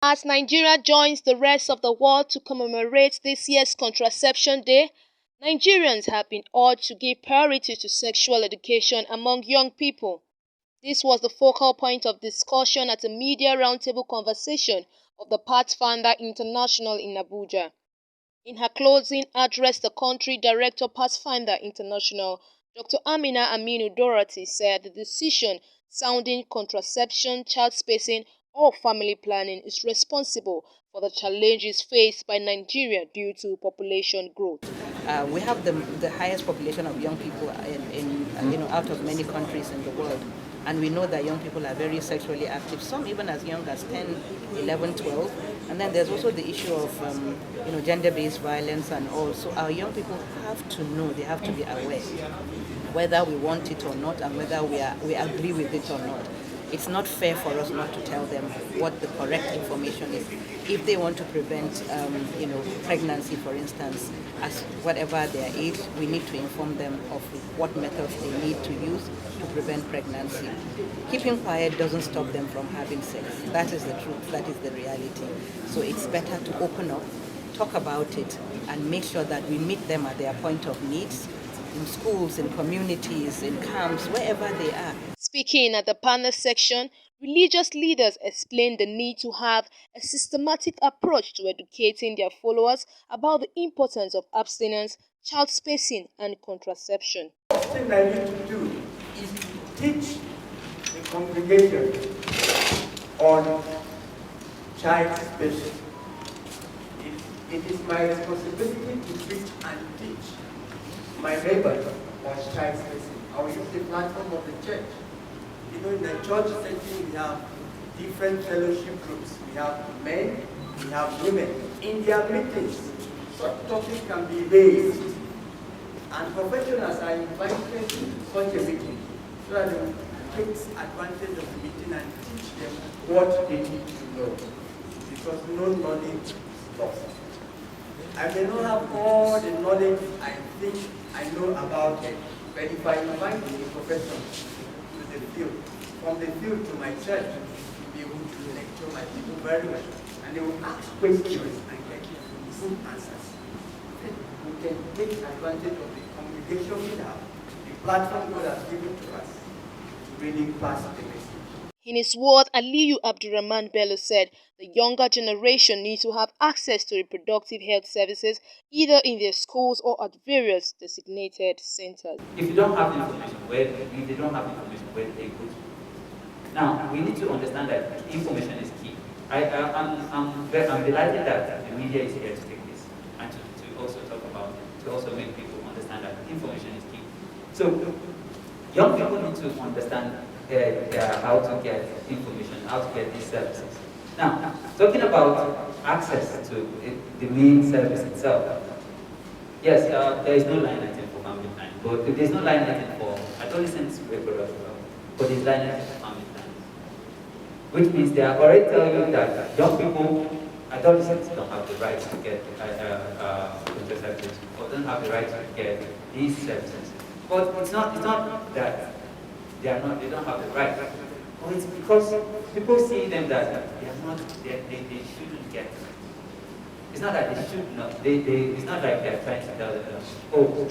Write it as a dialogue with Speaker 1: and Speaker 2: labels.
Speaker 1: As Nigeria joins the rest of the world to commemorate this year's Contraception Day, Nigerians have been urged to give priority to sexual education among young people. This was the focal point of discussion at a media roundtable conversation of the Pathfinder International in Abuja. In her closing address, the country director Pathfinder International, Dr. Amina Aminu Dorothy, said the decision sounding contraception, child spacing, or family planning is responsible for the challenges faced by Nigeria due to population growth.
Speaker 2: We have the highest population of young people out of many countries in the world. And we know that young people are very sexually active, some even as young as 10, 11, 12. And then there's also the issue of gender-based violence and all. So our young people have to know, they have to be aware, whether we want it or not and whether we agree with it or not. It's not fair for us not to tell them what the correct information is. If they want to prevent, pregnancy, for instance, as whatever their age, we need to inform them of what methods they need to use to prevent pregnancy. Keeping quiet doesn't stop them from having sex. That is the truth. That is the reality. So it's better to open up, talk about it, and make sure that we meet them at their point of needs, in schools, in communities, in camps, wherever they are.
Speaker 1: Speaking at the panel section, religious leaders explained the need to have a systematic approach to educating their followers about the importance of abstinence, child spacing, and contraception.
Speaker 3: The first thing I need to do is to teach the congregation on child spacing. It is my responsibility to preach and teach my neighbors on child spacing. I will use the platform of the church. In the church setting, we have different fellowship groups. We have men, we have women. In their meetings, such topics can be raised. And professionals are invited to such a meeting so that they will take advantage of the meeting and teach them what they need to know. Because no knowledge lost. I may not have all the knowledge I think I know about it, but if I invite a professional to the field, from the field to my church, to be able to lecture my people very well, and they will ask questions and get good answers. Then we can take advantage of the congregation we have, the platform God has given to us, to really pass the message.
Speaker 1: In his word, Aliyu Abdurrahman Bello said the younger generation needs to have access to reproductive health services either in their schools or at various designated centers.
Speaker 4: If you don't have information, if they don't have information, where do they go to? Now, we need to understand that information is key. I'm delighted that the media is here to take this and to also talk about it, to also make people understand that information is key. So, young people need to understand how to get information, how to get these services. Now, talking about access to the main service itself, yes, there is no line item for family planning, but there is no line item for adolescents reproductive health, but there is line item for family planning, which means they are already telling you that young people, adolescents don't have the right to get contraceptives, or don't have the right to get these services. But it's not that they don't have the right. But it's because people see them that they shouldn't get. It's not that they should not. It's not like they're trying to tell them, oh,